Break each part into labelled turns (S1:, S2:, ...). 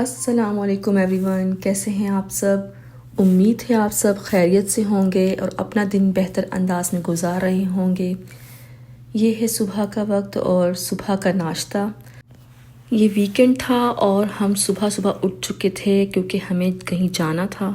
S1: अस्सलामुअलैकुम एवरीवन, कैसे हैं आप सब। उम्मीद है आप सब खैरियत से होंगे और अपना दिन बेहतर अंदाज में गुजार रहे होंगे। ये है सुबह का वक्त और सुबह का नाश्ता। ये वीकेंड था और हम सुबह सुबह उठ चुके थे क्योंकि हमें कहीं जाना था।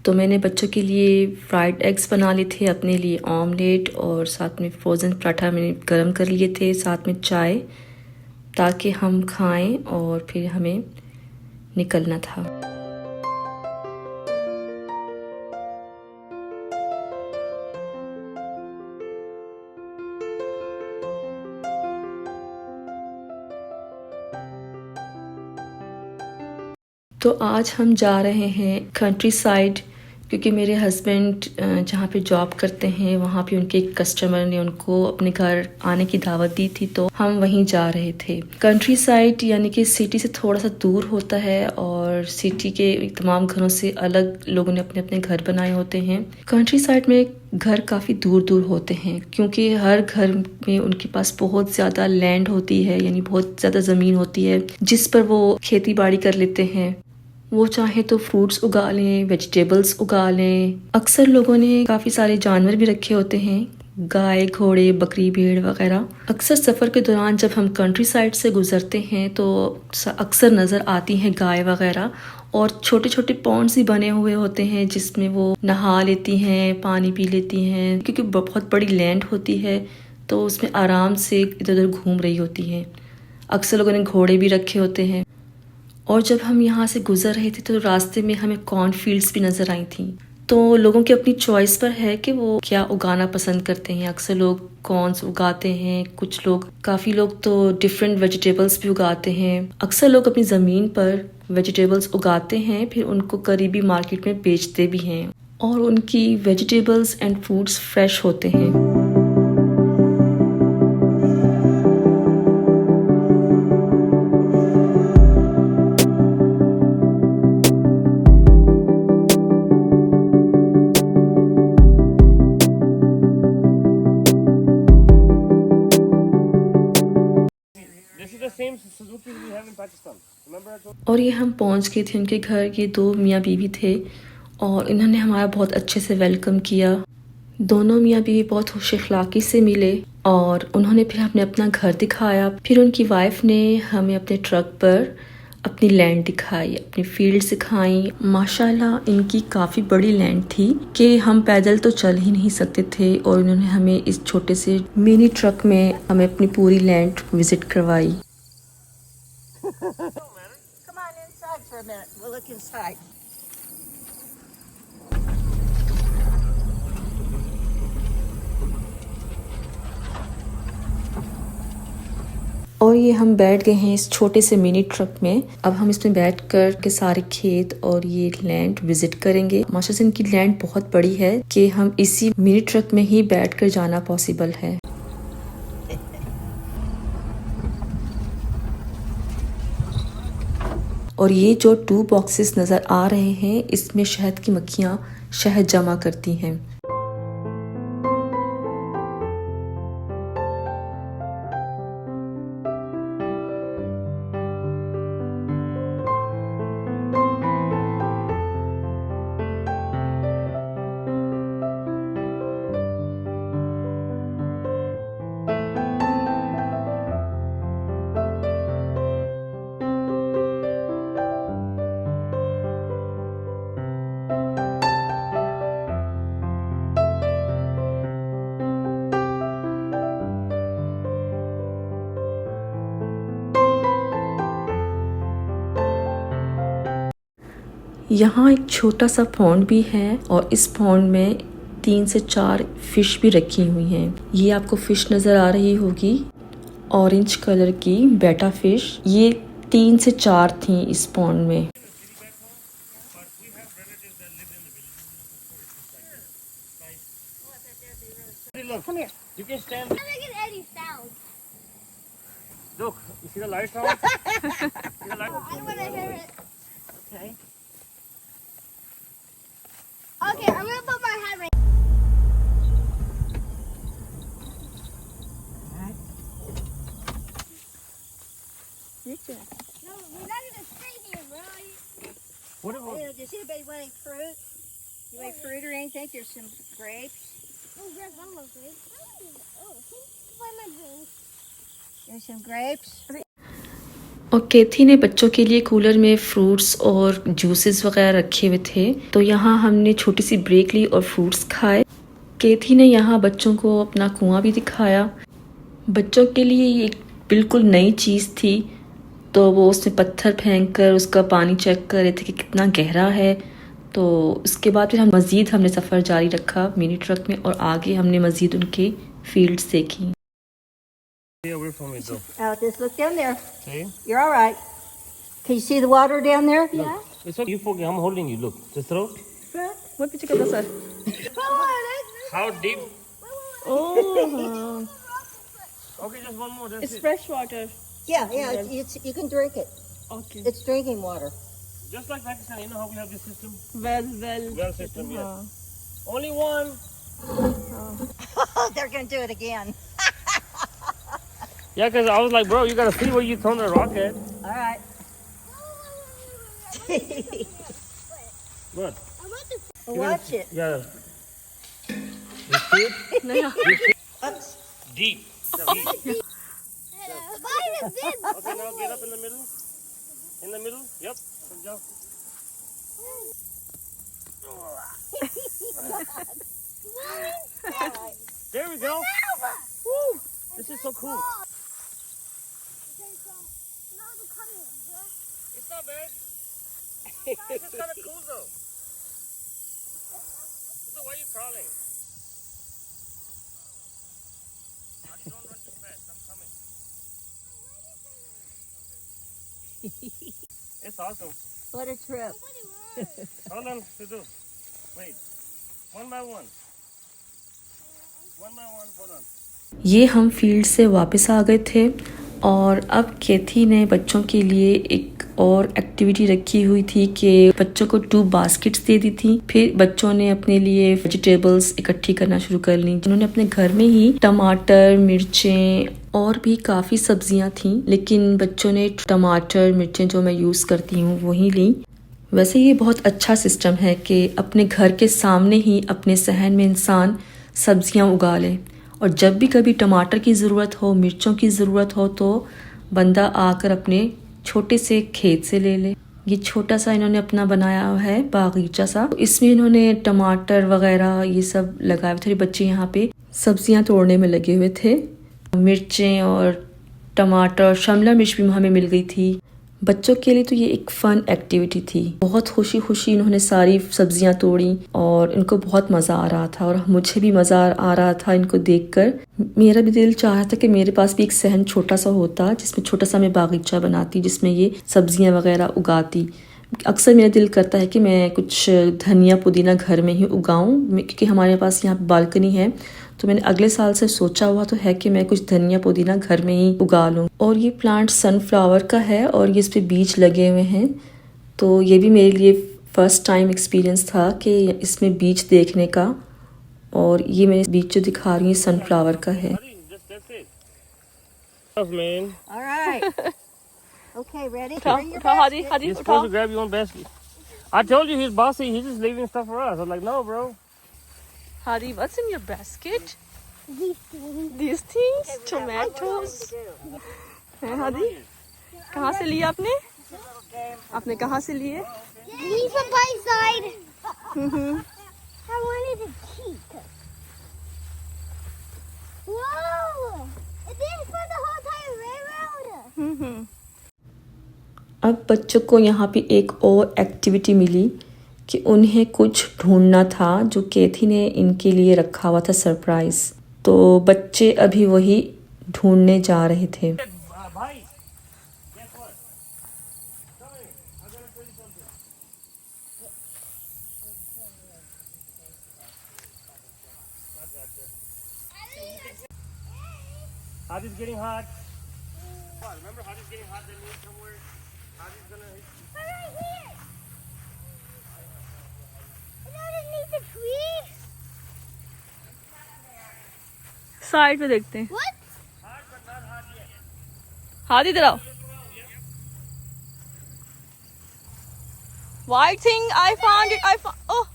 S1: तो मैंने बच्चों के लिए फ्राइड एग्स बना लिए थे, अपने लिए ऑमलेट और साथ में फ्रोज़न पराठा मैंने गर्म कर लिए थे, साथ में चाय, ताकि हम खाएं और फिर हमें निकलना था। तो आज हम जा रहे हैं कंट्री साइड, क्योंकि मेरे हस्बैंड जहाँ पे जॉब करते हैं वहाँ पे उनके एक कस्टमर ने उनको अपने घर आने की दावत दी थी, तो हम वहीं जा रहे थे। कंट्री साइड यानी कि सिटी से थोड़ा सा दूर होता है और सिटी के तमाम घरों से अलग लोगों ने अपने अपने घर बनाए होते हैं। कंट्री साइड में घर काफ़ी दूर दूर होते हैं क्योंकि हर घर में उनके पास बहुत ज़्यादा लैंड होती है, यानी बहुत ज़्यादा ज़मीन होती है जिस पर वो खेती बाड़ी कर लेते हैं। वो चाहे तो फ्रूट्स उगा लें, वेजिटेबल्स उगा लें। अक्सर लोगों ने काफ़ी सारे जानवर भी रखे होते हैं, गाय, घोड़े, बकरी, भेड़ वगैरह। अक्सर सफ़र के दौरान जब हम कंट्री साइड से गुजरते हैं तो अक्सर नज़र आती हैं गाय वगैरह, और छोटे छोटे पॉन्ड्स भी बने हुए होते हैं जिसमें वो नहा लेती हैं, पानी पी लेती हैं। क्योंकि बहुत बड़ी लैंड होती है तो उसमें आराम से इधर उधर घूम रही होती हैं। अक्सर लोगों ने घोड़े भी रखे होते हैं। और जब हम यहाँ से गुजर रहे थे तो रास्ते में हमें कॉर्न फील्ड्स भी नज़र आई थी। तो लोगों की अपनी चॉइस पर है कि वो क्या उगाना पसंद करते हैं। अक्सर लोग कॉर्न्स उगाते हैं, कुछ लोग, काफ़ी लोग तो डिफरेंट वेजिटेबल्स भी उगाते हैं। अक्सर लोग अपनी ज़मीन पर वेजिटेबल्स उगाते हैं, फिर उनको करीबी मार्केट में बेचते भी हैं, और उनकी वेजिटेबल्स एंड फ्रूट्स फ्रेश होते हैं। और ये हम पहुंच गए थे उनके घर। ये दो मियाँ बीवी थे और इन्होंने हमारा बहुत अच्छे से वेलकम किया। दोनों मियाँ बीवी बहुत खुश अखलाकी से मिले और उन्होंने फिर हमें अपना घर दिखाया। फिर उनकी वाइफ ने हमें अपने ट्रक पर अपनी लैंड दिखाई, अपनी फील्ड्स दिखाई। माशाल्लाह इनकी काफ़ी बड़ी लैंड थी कि हम पैदल तो चल ही नहीं सकते थे, और उन्होंने हमें इस छोटे से मिनी ट्रक में हमें अपनी पूरी लैंड विजिट करवाई।
S2: Come on inside for a minute. We'll look inside.
S1: और ये हम बैठ गए हैं इस छोटे से मिनी ट्रक में। अब हम इसमें बैठ कर के सारे खेत और ये लैंड विजिट करेंगे। माशाल्लाह से इनकी लैंड बहुत बड़ी है कि हम इसी मिनी ट्रक में ही बैठ कर जाना पॉसिबल है। और ये जो 2 बॉक्सेस नज़र आ रहे हैं, इसमें शहद की मक्खियाँ शहद जमा करती हैं। यहाँ एक छोटा सा पॉन्ड भी है और इस पॉन्ड में 3 से 4 फिश भी रखी हुई हैं। ये आपको फिश नज़र आ रही होगी, ऑरेंज कलर की बेटा फिश। ये 3 से 4 थी इस पॉन्ड में।
S2: Come here.
S3: You can stand.
S4: Look at Eddie's sound.
S3: Look, you see the light sound? See the light?
S4: I don't want to hear it.
S2: Okay.
S4: Okay, I'm going to put my head right.
S2: All right.
S4: No, we're not going to stay here. We're on
S2: think there's some grapes.
S4: Oh, there's one more grape. Oh, find my drink.
S2: There's some grapes.
S1: और केथी ने बच्चों के लिए cooler में fruits और juices वगैरह रखे हुए थे, तो यहाँ हमने छोटी सी ब्रेक ली और फ्रूट्स खाए। केथी ने यहाँ बच्चों को अपना कुआं भी दिखाया। बच्चों के लिए ये एक बिल्कुल नई चीज़ थी, तो वो उसमें पत्थर फेंक कर उसका पानी चेक कर रहे थे कि कितना गहरा है। तो उसके बाद फिर हमने सफ़र जारी रखा मिनी ट्रक में, और आगे हमने मज़ीद उनके फील्ड्स देखी।
S3: Stay away from it though.
S2: Just look down there.
S3: See?
S2: You're all right. Can you see the water down there?
S4: Yeah.
S3: It's okay. You forget. I'm holding you. Look. Just throw.
S1: वो पीछे करना sir.
S3: How deep?
S1: Oh,
S3: Okay, just one more. That's
S1: it's
S3: it.
S1: fresh water.
S2: Yeah, it's you can drink it.
S1: Okay.
S2: It's drinking water.
S3: Just like Pakistan. You know how we have this system?
S1: Well.
S3: Well system, yes. Only one.
S2: They're gonna do it again.
S3: Yeah, because I was like, bro, you gotta see where you thrown the rock at.
S2: All right.
S3: What?
S2: Watch it.
S3: Yeah. You see it?
S2: Oops.
S3: Deep. Deep.
S4: Mine is big.
S3: Okay, now get up in the middle. In the middle. Yep. Good job. There we go. Woo! This is so cool. It's not bad. This is kind of cool though. So why are you crawling? Don't run too fast. I'm coming. It's awesome.
S2: What a trip.
S3: Hold on, Sidhu. Wait. One by one. One by one. Hold on.
S1: ये हम field से वापस आ गए थे, और अब केथी ने बच्चों के लिए एक और एक्टिविटी रखी हुई थी कि बच्चों को 2 बास्केट्स दे दी थी। फिर बच्चों ने अपने लिए वेजिटेबल्स इकट्ठी करना शुरू कर ली। जिन्होंने अपने घर में ही टमाटर, मिर्चें और भी काफ़ी सब्जियां थीं, लेकिन बच्चों ने टमाटर, मिर्चें जो मैं यूज़ करती हूँ वही ली। वैसे ये बहुत अच्छा सिस्टम है कि अपने घर के सामने ही अपने सहन में इंसान सब्जियां उगा ले, और जब भी कभी टमाटर की ज़रूरत हो, मिर्चों की ज़रूरत हो, तो बंदा आकर अपने छोटे से खेत से ले ले। ये छोटा सा इन्होंने अपना बनाया है बागीचा सा, तो इसमें इन्होंने टमाटर वगैरह ये सब लगाए हुए थे। बच्चे यहाँ पे सब्जियां तोड़ने में लगे हुए थे। मिर्चें और टमाटर, शिमला मिर्च भी हमें मिल गई थी। बच्चों के लिए तो ये एक फ़न एक्टिविटी थी। बहुत खुशी खुशी इन्होंने सारी सब्जियां तोड़ी और इनको बहुत मज़ा आ रहा था, और मुझे भी मज़ा आ रहा था इनको देखकर। मेरा भी दिल चाह रहा था कि मेरे पास भी एक सहन छोटा सा होता, जिसमें छोटा सा मैं बागीचा बनाती, जिसमें ये सब्जियां वगैरह उगाती। अक्सर मेरा दिल करता है कि मैं कुछ धनिया पुदीना घर में ही उगाऊं, क्योंकि हमारे पास यहाँ बालकनी है, तो मैंने अगले साल से सोचा हुआ तो है कि मैं कुछ धनिया पुदीना घर में ही उगा लूँ। और ये प्लांट सनफ्लावर का है और ये इस पे बीज लगे हुए हैं, तो ये भी मेरे लिए फ़र्स्ट टाइम एक्सपीरियंस था कि इसमें बीज देखने का। और ये मैं बीज जो दिखा रही हूँ सनफ्लावर का है।
S3: Man.
S2: All right. Okay, ready?
S1: उठाओ,
S2: Bring your
S1: उठाओ, हादी,
S2: basket.
S1: हादी,
S3: You're
S1: उठाओ।
S3: supposed to grab your own basket. I told you he's bossy. He's just leaving stuff for us. I was like, no, bro.
S1: Hadi, what's in your basket?
S4: These things.
S1: These things?
S2: We got one more
S1: Tomatoes?
S2: thing to do.
S1: हैं हादी? कहाँ से लिए आपने? आपने कहाँ से लिए?
S4: These are by side. I wanted to keep. Whoa! This is for the whole entire railroad.
S1: अब बच्चों को यहाँ पे एक और एक्टिविटी मिली कि उन्हें कुछ ढूंढना था जो केथी ने इनके लिए रखा हुआ था सरप्राइज। तो बच्चे अभी वही ढूंढने जा रहे थे।
S3: Bye. Guess what? Come here. I gotta tell you something. I gotcha. Hadi's getting hot. What? Remember Hadi's getting hot? That means somewhere. Hadi's gonna.
S4: Right here. It's underneath the tree.
S1: Side पे देखते हैं।
S4: What?
S3: Hot, but not hot yet.
S1: Hadi इधर आओ। White thing, I found it. Oh.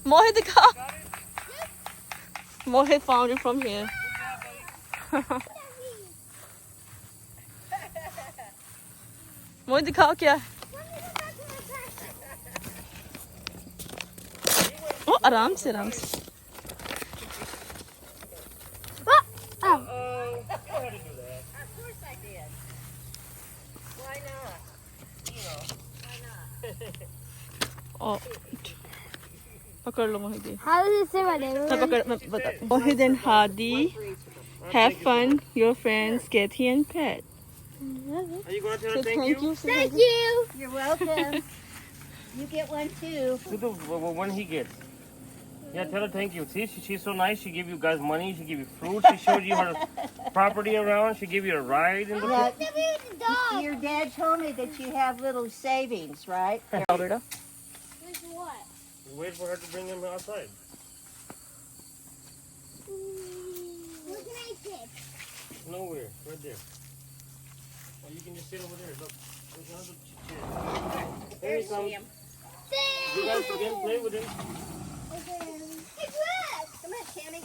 S1: Mohit दिखा. Mohit found it from here. Mohit दिखाओ क्या? ओ आराम से आराम से.
S3: You know how to do that.
S2: Of course I did. Why not?
S3: You know.
S2: Why not?
S1: ओ पकड़ लो मोहित ये.
S4: How does it say my name?
S1: मैं पकड़ मैं बता. Mohit and Hadi, have fun. Your friends Kathy and Pat.
S3: Are you going to tell her thank you?
S4: Thank you.
S2: You're welcome. You get one too.
S3: Do the one he gets. Yeah, tell her thank you. See, she's so nice. She gave you guys money. She gave you fruit. She showed you her property around. She gave you a ride in the.
S2: Yeah, your dad told me that you have little savings, right?
S1: बेटा.
S4: With what?
S3: Wait for her to bring him outside.
S4: What can I take?
S3: Nowhere, right there. Or you can just sit over there. Look, there's another chair. There he comes. You guys again play with him.
S4: Hey, Brad.
S2: Come on, Tammy.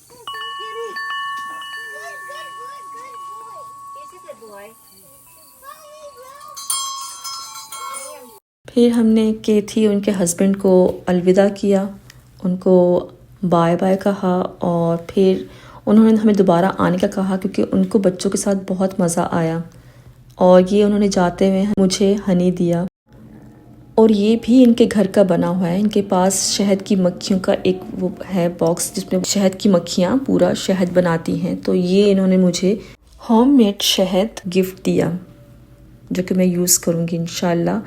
S4: Good boy.
S2: He's a good boy.
S4: Follow me, bro.
S1: फिर हमने केथी उनके husband को अलविदा किया, उनको bye bye कहा और फिर उन्होंने हमें दोबारा आने का कहा क्योंकि उनको बच्चों के साथ बहुत मज़ा आया. और ये उन्होंने जाते हुए मुझे हनी दिया और ये भी इनके घर का बना हुआ है. इनके पास शहद की मक्खियों का एक वो है बॉक्स जिसमें शहद की मक्खियाँ पूरा शहद बनाती हैं. तो ये इन्होंने मुझे होममेड शहद गिफ्ट दिया जो कि मैं यूज़ करूँगी इंशाल्लाह.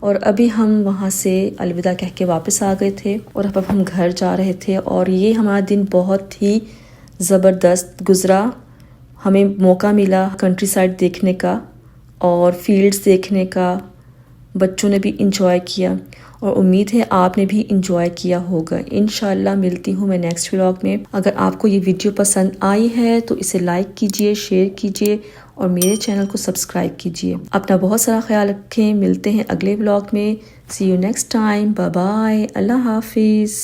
S1: और अभी हम वहाँ से अलविदा कह के वापस आ गए थे और अब हम घर जा रहे थे. और ये हमारा दिन बहुत ही ज़बरदस्त गुज़रा. हमें मौका मिला कंट्री साइड देखने का और फील्ड्स देखने का. बच्चों ने भी इंजॉय किया और उम्मीद है आपने भी इंजॉय किया होगा. इंशाल्लाह मिलती हूँ मैं नेक्स्ट व्लॉग में. अगर आपको ये वीडियो पसंद आई है तो इसे लाइक कीजिए, शेयर कीजिए और मेरे चैनल को सब्सक्राइब कीजिए. अपना बहुत सारा ख्याल रखें. मिलते हैं अगले व्लॉग में. See you next time. Bye bye. अल्लाह हाफिज़.